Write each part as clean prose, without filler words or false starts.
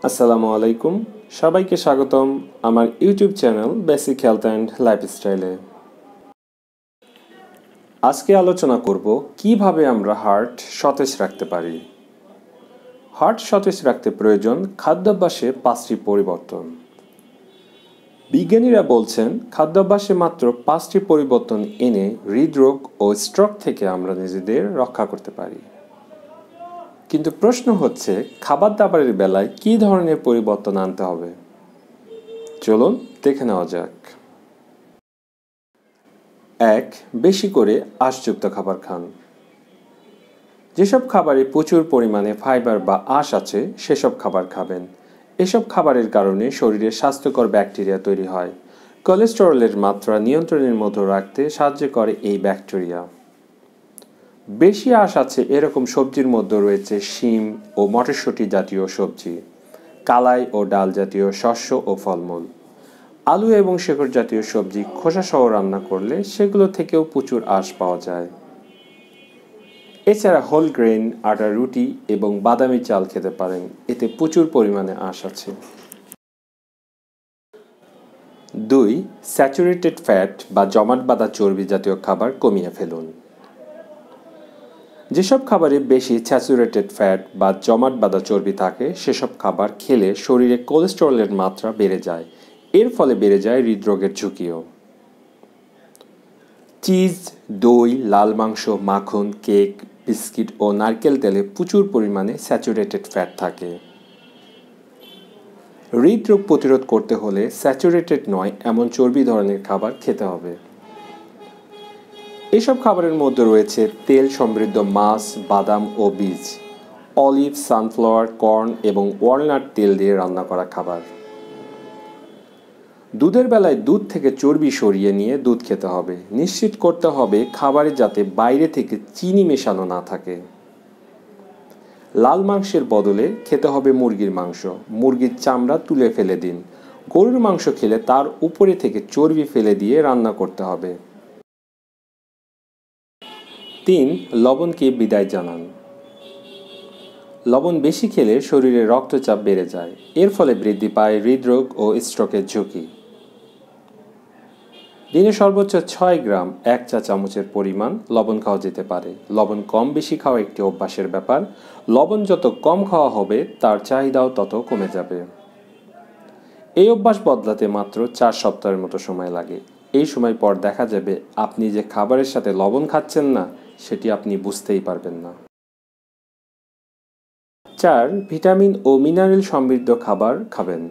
আসসালামু আলাইকুম, সবাইকে স্বাগতম আমার YouTube channel basic health and লাইফস্টাইলে। আজকে আলোচনা করব কিভাবে আমরা হার্ট সতেজ রাখতে পারি। হার্ট সতেজ রাখতে প্রয়োজন খাদ্যাভ্যাসে 5টি পরিবর্তন। বিজ্ঞানীরা বলছেন খাদ্যাভ্যাসে মাত্র 5টি পরিবর্তন এনে হৃদরোগ ও স্ট্রোক থেকে আমরা নিজেদের রক্ষা করতে পারি। কিন্তু প্রশ্ন হচ্ছে খাবার দাবারের বেলায় কী ধরনের পরিবর্তন আনতে হবে। চলুন দেখে নেওয়া যাক। 1. বেশি করে আঁশযুক্ত খাবার খান। যেসব খাবারে প্রচুর পরিমাণে ফাইবার বা আঁশ আছে সেসব খাবার খাবেন। এসব খাবারের কারণে শরীরে স্বাস্থ্যকর ব্যাকটেরিয়া তৈরি হয়। কোলেস্টেরলের মাত্রা নিয়ন্ত্রণের মধ্যে রাখতে সাহায্য করে এই ব্যাকটেরিয়া। বেশি আঁশ আছে এরকম সবজির মধ্যে রয়েছে শিম ও মটরশুঁটি জাতীয় সবজি, কালাই ও ডাল জাতীয় শস্য ও ফলমূল। আলু এবং শেকড় জাতীয় সবজি খোসা সহ রান্না করলে সেগুলো থেকেও প্রচুর আঁশ পাওয়া যায়। এছাড়া হোল গ্রেন, আটা রুটি এবং বাদামি চাল খেতে পারেন, এতে প্রচুর পরিমাণে আঁশ আছে। 2. স্যাচুরেটেড ফ্যাট বা জমাট বাঁধা চর্বি জাতীয় খাবার কমিয়ে ফেলুন। যেসব খাবারে বেশি স্যাচুরেটেড ফ্যাট বা জমাট বাঁধা চর্বি থাকে সেসব খাবার খেলে শরীরে কোলেস্টেরলের মাত্রা বেড়ে যায়, এর ফলে বেড়ে যায় হৃদরোগের ঝুঁকিও। চিজ, দই, লাল মাংস, মাখন, কেক, বিস্কিট ও নারকেল তেলে প্রচুর পরিমাণে স্যাচুরেটেড ফ্যাট থাকে। হৃদরোগ প্রতিরোধ করতে হলে স্যাচুরেটেড নয় এমন চর্বি ধরনের খাবার খেতে হবে। এসব খাবারের মধ্যে রয়েছে তেল সমৃদ্ধ মাছ, বাদাম ও বীজ, অলিভ, সানফ্লাওয়ার, কর্ন এবং ওয়ালনাট তেল দিয়ে রান্না করা খাবার। দুধের বেলায় দুধ থেকে চর্বি সরিয়ে নিয়ে দুধ খেতে হবে। নিশ্চিত করতে হবে খাবারে যাতে বাইরে থেকে চিনি মেশানো না থাকে। লাল মাংসের বদলে খেতে হবে মুরগির মাংস। মুরগির চামড়া তুলে ফেলে দিন। গরুর মাংস খেলে তার উপরে থেকে চর্বি ফেলে দিয়ে রান্না করতে হবে। 3. লবণকে বিদায় জানান। লবণ বেশি খেলে শরীরে রক্তচাপ বেড়ে যায়, এর ফলে বৃদ্ধি পায় হৃদরোগ ও স্ট্রোকের ঝুঁকি। দিনে সর্বোচ্চ 6 গ্রাম 1 চা চামচের পরিমাণ লবণ খাওয়া যেতে পারে। লবণ কম বেশি খাওয়া একটি অভ্যাসের ব্যাপার। লবণ যত কম খাওয়া হবে তার চাহিদাও তত কমে যাবে। এই অভ্যাস বদলাতে মাত্র 4 সপ্তাহের মতো সময় লাগে। এই সময় পর দেখা যাবে আপনি যে খাবারের সাথে লবণ খাচ্ছেন না সেটি আপনি বুঝতেই পারবেন না। 4. ভিটামিন ও মিনারেল সমৃদ্ধ খাবার খাবেন।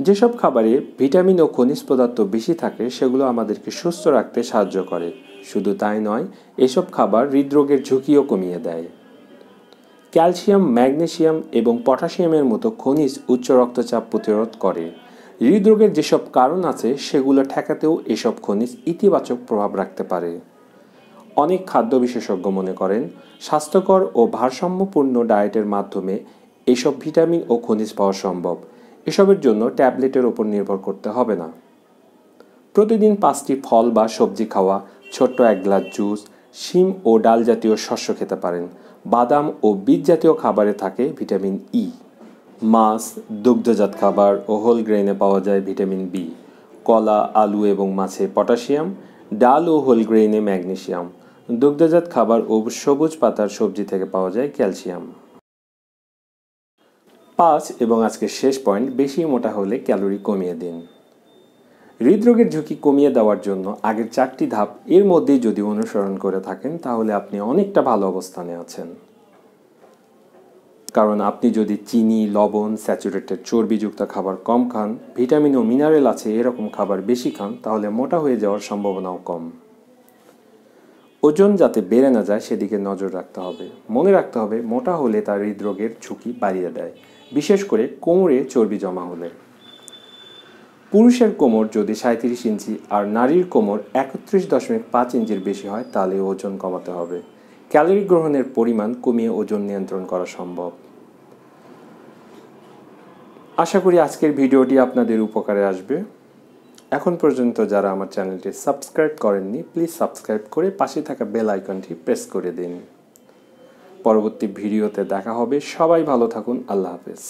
যেসব খাবারে ভিটামিন ও খনিজ পদার্থ বেশি থাকে সেগুলো আমাদেরকে সুস্থ রাখতে সাহায্য করে। শুধু তাই নয়, এসব খাবার হৃদরোগের ঝুঁকিও কমিয়ে দেয়। ক্যালসিয়াম, ম্যাগনেসিয়াম এবং পটাশিয়ামের মতো খনিজ উচ্চ রক্তচাপ প্রতিরোধ করে। হৃদরোগের যেসব কারণ আছে সেগুলো ঠেকাতেও এসব খনিজ ইতিবাচক প্রভাব রাখতে পারে। অনেক খাদ্য বিশেষজ্ঞ মনে করেন স্বাস্থ্যকর ও ভারসাম্যপূর্ণ ডায়েটের মাধ্যমে এসব ভিটামিন ও খনিজ পাওয়া সম্ভব। এসবের জন্য ট্যাবলেটের ওপর নির্ভর করতে হবে না। প্রতিদিন 5টি ফল বা সবজি খাওয়া, ছোট্ট 1 গ্লাস জুস, শিম ও ডাল জাতীয় শস্য খেতে পারেন। বাদাম ও বীজ জাতীয় খাবারে থাকে ভিটামিন ই। মাছ, দুগ্ধজাত খাবার ও হোল গ্রেনে পাওয়া যায় ভিটামিন বি। কলা, আলু এবং মাছে পটাশিয়াম, ডাল ও হোল গ্রেনে ম্যাগনেসিয়াম। দুগ্ধজাত খাবার ও সবুজ পাতার সবজি থেকে পাওয়া যায় ক্যালসিয়াম। 5 এবং আজকের শেষ পয়েন্ট, বেশি মোটা হলে ক্যালোরি কমিয়ে দিন। হৃদরোগের ঝুঁকি কমিয়ে দেওয়ার জন্য আগের 4টি ধাপ এর মধ্যেই যদি অনুসরণ করে থাকেন তাহলে আপনি অনেকটা ভালো অবস্থানে আছেন। কারণ আপনি যদি চিনি, লবণ, স্যাচুরেটেড চর্বিযুক্ত খাবার কম খান, ভিটামিন ও মিনারেল আছে এরকম খাবার বেশি খান, তাহলে মোটা হয়ে যাওয়ার সম্ভাবনাও কম। ওজন যাতে বেড়ে না যায় সেদিকে নজর রাখতে হবে। মনে রাখতে হবে মোটা হলে তার হৃদরোগের ঝুঁকি বাড়িয়ে দেয়, বিশেষ করে কোমরে চর্বি জমা হলে। পুরুষের কোমর যদি 37 ইঞ্চি আর নারীর কোমর 31.5 ইঞ্চির বেশি হয় তাহলে ওজন কমাতে হবে। ক্যালোরি গ্রহণের পরিমাণ কমিয়ে ওজন নিয়ন্ত্রণ করা সম্ভব। আশা করি আজকের ভিডিওটি আপনাদের উপকারে আসবে। এখন পর্যন্ত যারা আমার চ্যানেলটি সাবস্ক্রাইব করেননি প্লিজ সাবস্ক্রাইব করে পাশে থাকা বেল আইকনটি প্রেস করে দিন। পরবর্তী ভিডিওতে দেখা হবে। সবাই ভালো থাকুন। আল্লাহ হাফেজ।